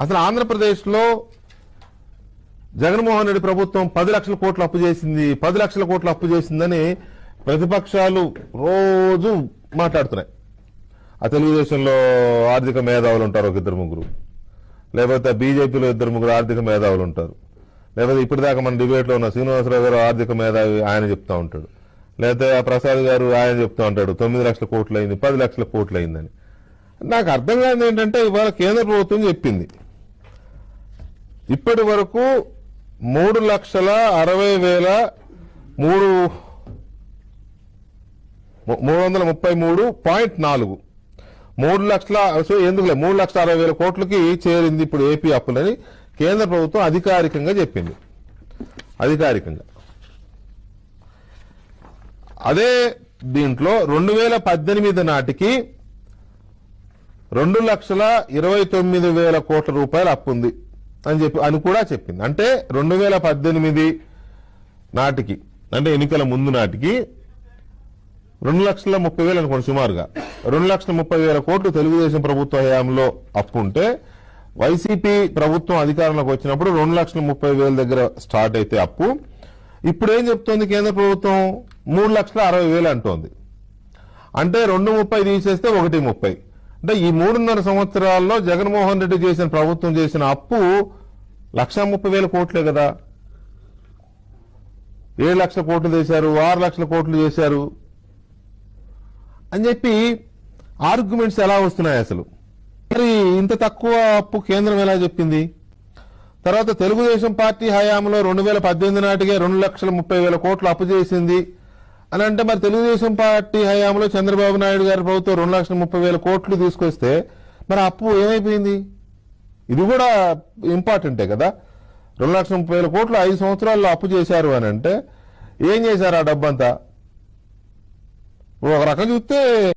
అసలు ఆంధ్రప్రదేశ్లో జగన్మోహన్ రెడ్డి ప్రభుత్వం 10 లక్షల కోట్లు అప్పు చేసింది, 10 లక్షల కోట్లు అప్పు చేసిందని ప్రతిపక్షాలు రోజు మాట్లాడుతున్నాయి. ఆ తెలుగుదేశంలో ఆర్థిక మేధావులు ఉంటారు, ఒక ఇద్దరు ముగ్గురు, లేకపోతే బీజేపీలో ఇద్దరు ముగ్గురు ఆర్థిక మేధావులు ఉంటారు, లేకపోతే ఇప్పటిదాకా మన డిబేట్లో ఉన్న శ్రీనివాసరావు గారు ఆర్థిక మేధావి, ఆయన చెప్తా ఉంటాడు, లేకపోతే ప్రసాద్ గారు ఆయన చెప్తూ ఉంటాడు 9 లక్షల కోట్లు అయింది, 10 లక్షల కోట్లు అయిందని. నాకు అర్థం కాదు ఏంటంటే ఇవాళ కేంద్ర ప్రభుత్వం చెప్పింది ఇప్పటి వరకు 3,33,333.4 3,60,000 కోట్లకి చేరింది ఇప్పుడు ఏపీ అప్పులని కేంద్ర ప్రభుత్వం అధికారికంగా చెప్పింది. అధికారికంగా అదే దీంట్లో 2018 నాటికి 2,29,000 కోట్ల రూపాయలు అప్పు ఉంది అని కూడా చెప్పింది. అంటే 2018 నాటికి, అంటే ఎన్నికల ముందు నాటికి 2,30,000 అనుకోండి, సుమారుగా 2,30,000 కోట్లు తెలుగుదేశం ప్రభుత్వ హయాంలో అప్పు ఉంటే, వైసీపీ ప్రభుత్వం అధికారంలోకి వచ్చినప్పుడు 2,30,000 దగ్గర స్టార్ట్ అయితే అప్పు ఇప్పుడు ఏం చెప్తోంది కేంద్ర ప్రభుత్వం? 3,60,000 అంటోంది. అంటే 2,30,000 తీసేస్తే 1,30,000. అంటే ఈ 3.5 సంవత్సరాల్లో జగన్మోహన్ రెడ్డి చేసిన ప్రభుత్వం చేసిన అప్పు 1,30,000 కోట్లే కదా. 7 లక్షల కోట్లు చేశారు, 6 లక్షల కోట్లు చేశారు అని చెప్పి ఆర్గ్యుమెంట్స్ ఎలా వస్తున్నాయి అసలు? మరి ఇంత తక్కువ అప్పు కేంద్రం ఎలా చెప్పింది? తర్వాత తెలుగుదేశం పార్టీ హయాంలో 2018 నాటికే 2,30,000 కోట్లు అప్పు చేసింది అని అంటే, మరి తెలుగుదేశం పార్టీ హయాంలో చంద్రబాబు నాయుడు గారి ప్రభుత్వం 2,30,000 కోట్లు తీసుకొస్తే మరి అప్పు ఏమైపోయింది? ఇది కూడా ఇంపార్టెంటే కదా. 2,30,000 కోట్లు 5 సంవత్సరాల్లో అప్పు చేశారు అని అంటే ఏం చేశారు ఆ డబ్బంతా? ఒక రకంగా చూస్తే